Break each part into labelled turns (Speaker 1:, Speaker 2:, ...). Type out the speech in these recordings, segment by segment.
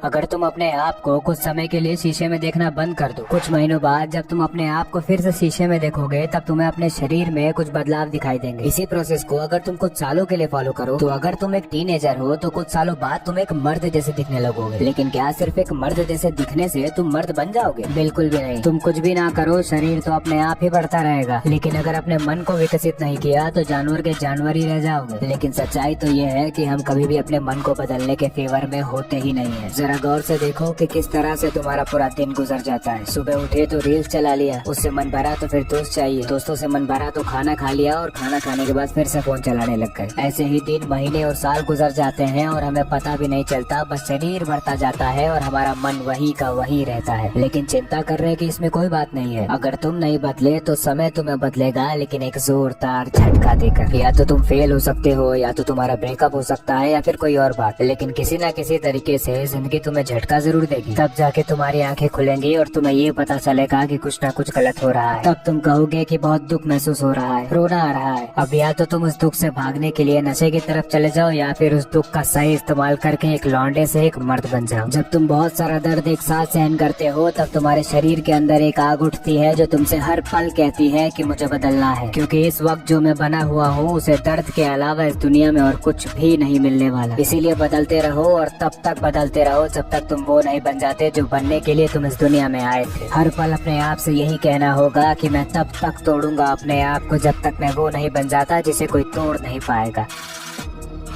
Speaker 1: अगर तुम अपने आप को कुछ समय के लिए शीशे में देखना बंद कर दो, कुछ महीनों बाद जब तुम अपने आप को फिर से शीशे में देखोगे तब तुम्हें अपने शरीर में कुछ बदलाव दिखाई देंगे। इसी प्रोसेस को अगर तुम कुछ सालों के लिए फॉलो करो तो अगर तुम एक टीनेजर हो तो कुछ सालों बाद तुम एक मर्द जैसे दिखने लगोगे। लेकिन क्या सिर्फ एक मर्द जैसे दिखने से तुम मर्द बन जाओगे? बिल्कुल भी नहीं। तुम कुछ भी ना करो, शरीर तो अपने आप ही बढ़ता रहेगा। लेकिन अगर अपने मन को विकसित नहीं किया तो जानवर के जानवर ही रह जाओगे। लेकिन सच्चाई तो ये है कि हम कभी भी अपने मन को बदलने के फेवर में होते ही नहीं है। जरा गौर से देखो कि किस तरह से तुम्हारा पूरा दिन गुजर जाता है। सुबह उठे तो रील्स चला लिया, उससे मन भरा तो फिर दोस्त चाहिए, दोस्तों से मन भरा तो खाना खा लिया और खाना खाने के बाद फिर से फोन चलाने लग गए। ऐसे ही दिन, महीने और साल गुजर जाते हैं और हमें पता भी नहीं चलता। बस शरीर बढ़ता जाता है और हमारा मन वही का वही रहता है। लेकिन चिंता करने की इसमें कोई बात नहीं है। अगर तुम नहीं बदले तो समय तुम्हें बदलेगा, लेकिन एक जोरदार झटका देकर। या तो तुम फेल हो सकते हो, या तो तुम्हारा ब्रेकअप हो सकता है, या फिर कोई और बात। लेकिन किसी न किसी तरीके से जिंदगी तुम्हें झटका जरूर देगी। तब जाके तुम्हारी आंखें खुलेंगी और तुम्हें ये पता चलेगा कि कुछ ना कुछ गलत हो रहा है। तब तुम कहोगे कि बहुत दुख महसूस हो रहा है, रोना आ रहा है। अब या तो तुम उस दुख से भागने के लिए नशे की तरफ चले जाओ, या फिर उस दुख का सही इस्तेमाल करके एक लौंडे से एक मर्द बन जाओ। जब तुम बहुत सारा दर्द एक साथ सहन करते हो तब तुम्हारे शरीर के अंदर एक आग उठती है जो तुमसे हर पल कहती है कि मुझे बदलना है, क्योंकि इस वक्त जो मैं बना हुआ हूँ उसे दर्द के अलावा इस दुनिया में और कुछ भी नहीं मिलने वाला। इसीलिए बदलते रहो और तब तक बदलते रहो जब तक तुम वो नहीं बन जाते जो बनने के लिए तुम इस दुनिया में आए थे। हर पल अपने आप से यही कहना होगा कि मैं तब तक तोड़ूंगा अपने आप को जब तक मैं वो नहीं बन जाता जिसे कोई तोड़ नहीं पाएगा।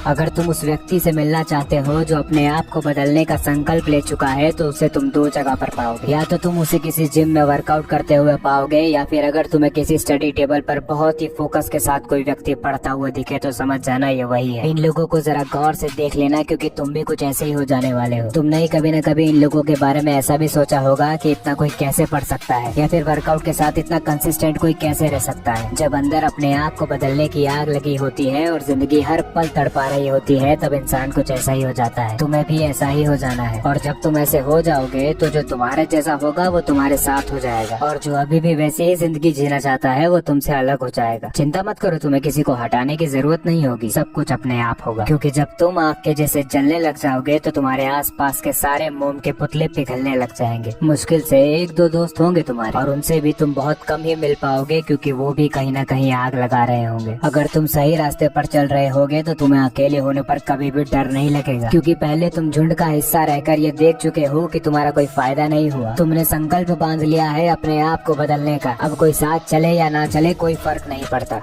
Speaker 1: अगर तुम उस व्यक्ति से मिलना चाहते हो जो अपने आप को बदलने का संकल्प ले चुका है तो उसे तुम दो जगह पर पाओगे। या तो तुम उसे किसी जिम में वर्कआउट करते हुए पाओगे, या फिर अगर तुम्हें किसी स्टडी टेबल पर बहुत ही फोकस के साथ कोई व्यक्ति पढ़ता हुआ दिखे तो समझ जाना ये वही है। इन लोगों को जरा गौर से देख लेना, क्योंकि तुम भी कुछ ऐसे ही हो जाने वाले हो। तुमने कभी न कभी इन लोगों के बारे में ऐसा भी सोचा होगा कि इतना कोई कैसे पढ़ सकता है, या फिर वर्कआउट के साथ इतना कंसिस्टेंट कोई कैसे रह सकता है। जब अंदर अपने आप को बदलने की आग लगी होती है और जिंदगी हर पल तड़पा रही होती है तब इंसान कुछ ऐसा ही हो जाता है। तुम्हें भी ऐसा ही हो जाना है। और जब तुम ऐसे हो जाओगे तो जो तुम्हारे जैसा होगा वो तुम्हारे साथ हो जाएगा, और जो अभी भी वैसे ही जिंदगी जीना चाहता है वो तुमसे अलग हो जाएगा। चिंता मत करो, तुम्हें किसी को हटाने की जरूरत नहीं होगी, सब कुछ अपने आप होगा। क्योंकि जब तुम आग के जैसे जलने लग जाओगे तो तुम्हारे आसपास के सारे मोम के पुतले पिघलने लग जाएंगे। मुश्किल से एक दो दोस्त होंगे तुम्हारे, और उनसे भी तुम बहुत कम ही मिल पाओगे, क्योंकि वो भी कहीं न कहीं आग लगा रहे होंगे। अगर तुम सही रास्ते पर चल रहे होगे तो तुम्हें अकेले होने पर कभी भी डर नहीं लगेगा, क्योंकि पहले तुम झुंड का हिस्सा रहकर ये देख चुके हो कि तुम्हारा कोई फायदा नहीं हुआ। तुमने संकल्प बांध लिया है अपने आप को बदलने का। अब कोई साथ चले या ना चले कोई फर्क नहीं पड़ता।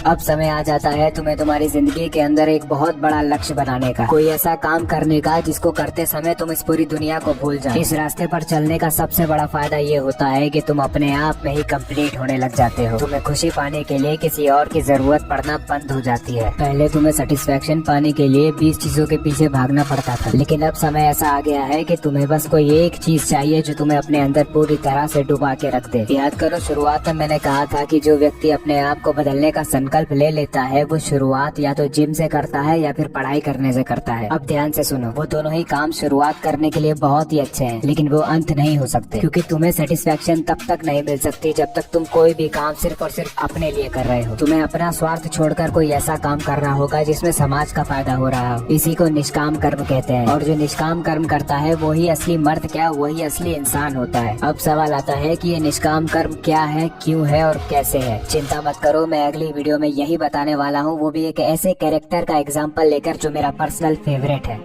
Speaker 1: अब समय आ जाता है तुम्हें तुम्हारी जिंदगी के अंदर एक बहुत बड़ा लक्ष्य बनाने का, कोई ऐसा काम करने का जिसको करते समय तुम इस पूरी दुनिया को भूल जाओ। इस रास्ते पर चलने का सबसे बड़ा फायदा ये होता है कि तुम अपने आप में ही कंप्लीट होने लग जाते हो। तुम्हें खुशी पाने के लिए किसी और की जरूरत पड़ना बंद हो जाती है। पहले तुम्हें सेटिस्फेक्शन पाने के लिए 20 चीजों के पीछे भागना पड़ता था, लेकिन अब समय ऐसा आ गया है कि तुम्हें बस कोई एक चीज चाहिए जो तुम्हें अपने अंदर पूरी तरह से डुबा के रख दे। याद करो, शुरुआत में मैंने कहा था कि जो व्यक्ति अपने आप को बदलने का संकल्प ले लेता है वो शुरुआत या तो जिम से करता है या फिर पढ़ाई करने से करता है। अब ध्यान से सुनो, वो दोनों ही काम शुरुआत करने के लिए बहुत ही अच्छे हैं, लेकिन वो अंत नहीं हो सकते, क्योंकि तुम्हें सेटिस्फेक्शन तब तक नहीं मिल सकती जब तक तुम कोई भी काम सिर्फ और सिर्फ अपने लिए कर रहे हो। तुम्हें अपना स्वार्थ छोड़कर कोई ऐसा काम करना होगा जिसमें समाज का फायदा हो रहा हो। इसी को निष्काम कर्म कहते हैं, और जो निष्काम कर्म करता है वही असली मर्द, क्या वही असली इंसान होता है। अब सवाल आता है कि ये निष्काम कर्म क्या है, क्यों है और कैसे है। चिंता मत करो, मैं अगली वीडियो में यही बताने वाला हूँ, वो भी एक ऐसे कैरेक्टर का एग्जाम्पल लेकर जो मेरा पर्सनल फेवरेट है।